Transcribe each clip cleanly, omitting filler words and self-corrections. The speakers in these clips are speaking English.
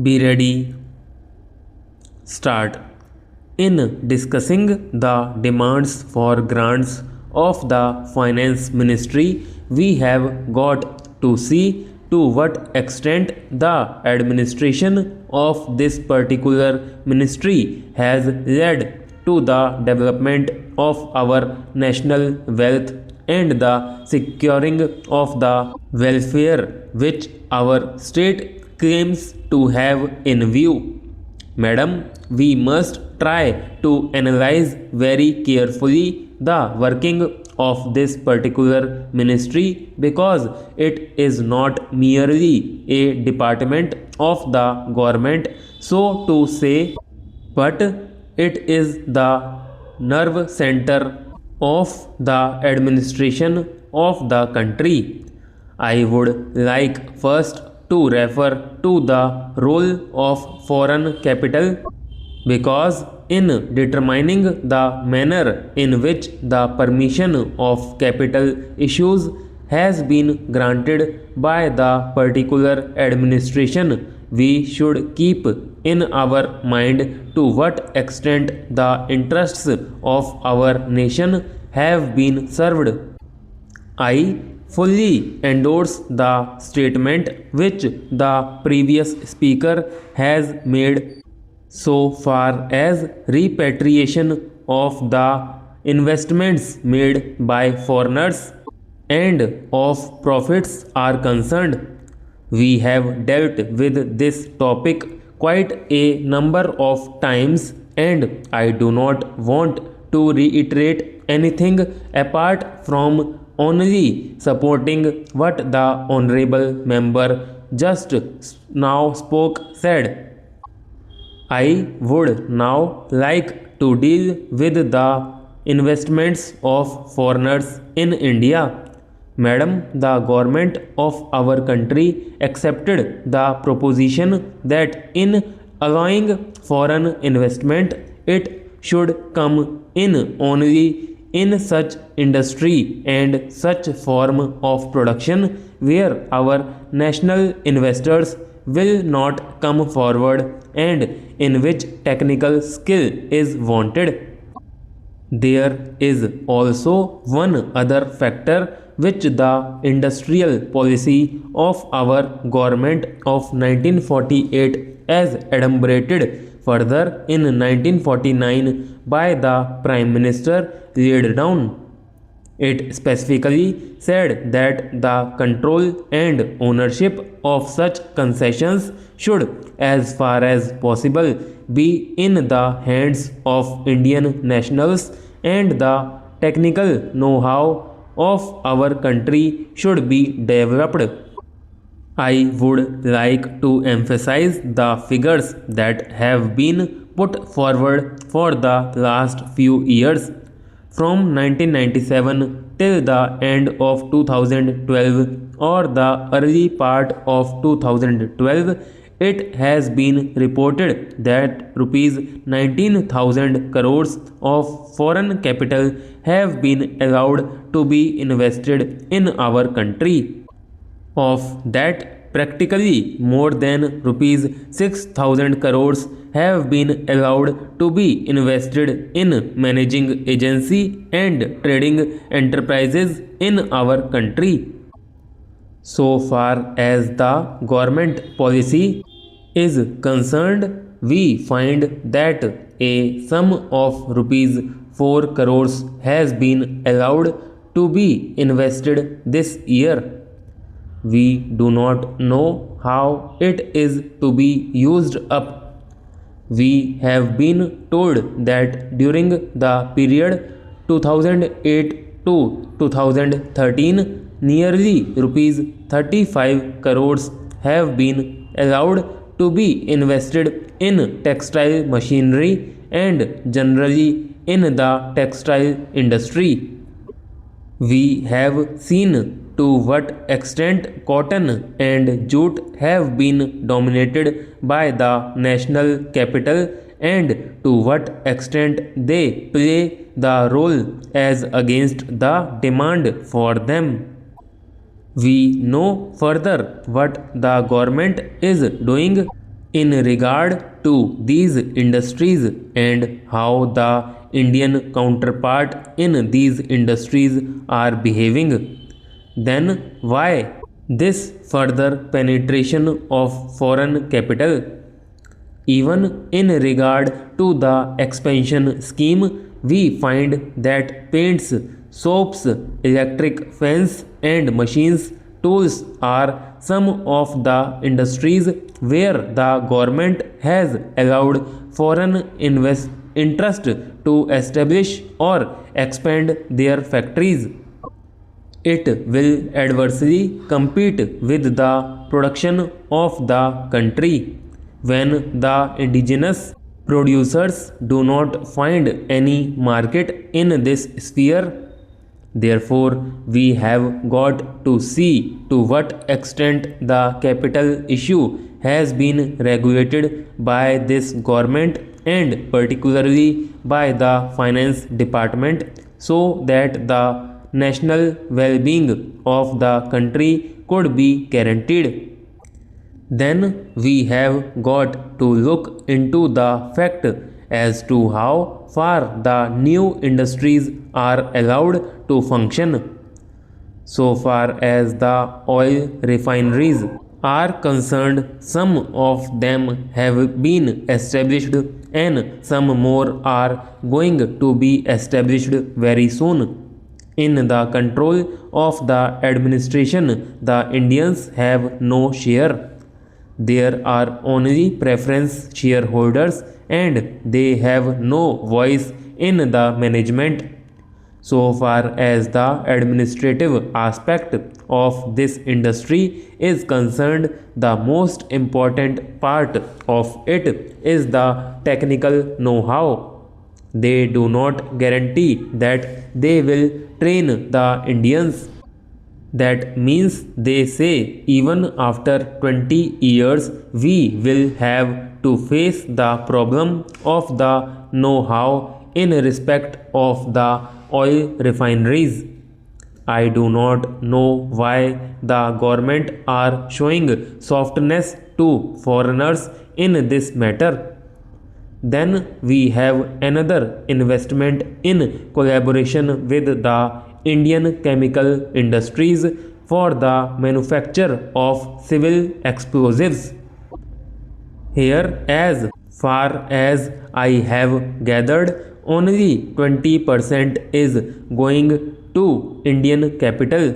Be ready, start. In discussing the demands for grants of the Finance Ministry, we have got to see to what extent the administration of this particular ministry has led to the development of our national wealth and the securing of the welfare which our state claims to have in view. Madam, we must try to analyze very carefully the working of this particular ministry because it is not merely a department of the government, so to say, but it is the nerve center of the administration of the country. I would like first to refer to the role of foreign capital because in determining the manner in which the permission of capital issues has been granted by the particular administration, we should keep in our mind to what extent the interests of our nation have been served. I fully endorse the statement which the previous speaker has made so far as repatriation of the investments made by foreigners and of profits are concerned. We have dealt with this topic quite a number of times, and I do not want to reiterate anything apart from only supporting what the honorable member just now spoke said. I would now like to deal with the investments of foreigners in India. Madam, the government of our country accepted the proposition that in allowing foreign investment, it should come in only in such industry and such form of production where our national investors will not come forward and in which technical skill is wanted. There is also one other factor which the industrial policy of our government of 1948 as adumbrated further in 1949 by the Prime Minister laid down. It specifically said that the control and ownership of such concessions should, as far as possible, be in the hands of Indian nationals and the technical know how of our country should be developed. I would like to emphasize the figures that have been put forward for the last few years. From 1997 till the end of 2012 or the early part of 2012, it has been reported that rupees 19,000 crores of foreign capital have been allowed to be invested in our country. Of that, practically more than rupees 6,000 crores have been allowed to be invested in managing agency and trading enterprises in our country. So far as the government policy is concerned, we find that a sum of rupees 4 crores has been allowed to be invested this year. We do not know how it is to be used up. We have been told that during the period 2008 to 2013, nearly rupees 35 crores have been allowed to be invested in textile machinery and generally in the textile industry. We have seen to what extent cotton and jute have been dominated by the national capital and to what extent they play the role as against the demand for them. We know further what the government is doing in regard to these industries and how the Indian counterpart in these industries are behaving, then why this further penetration of foreign capital? Even in regard to the expansion scheme, we find that paints, soaps, electric fans, and machines tools are some of the industries where the government has allowed foreign interest to establish or expand their factories. It will adversely compete with the production of the country when the indigenous producers do not find any market in this sphere. Therefore, we have got to see to what extent the capital issue has been regulated by this government and particularly by the finance department so that the national well being of the country could be guaranteed. Then we have got to look into the fact as to how far the new industries are allowed to function. So far as the oil refineries are concerned, some of them have been established and some more are going to be established very soon. In the control of the administration, the Indians have no share. There are only preference shareholders and they have no voice in the management. So far as the administrative aspect of this industry is concerned, the most important part of it is the technical know how. They do not guarantee that they will train the Indians. That means they say even after 20 years we will have to face the problem of the know how in respect of the oil refineries. I do not know why the government are showing softness to foreigners in this matter. Then we have another investment in collaboration with the Indian chemical industries for the manufacture of civil explosives. Here, as far as I have gathered, only 20% is going to Indian capital.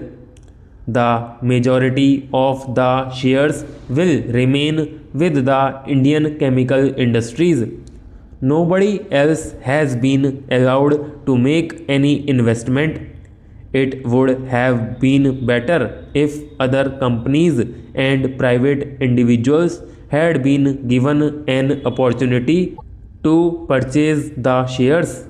The majority of the shares will remain with the Indian chemical industries. Nobody else has been allowed to make any investment. It would have been better if other companies and private individuals had been given an opportunity to purchase the shares.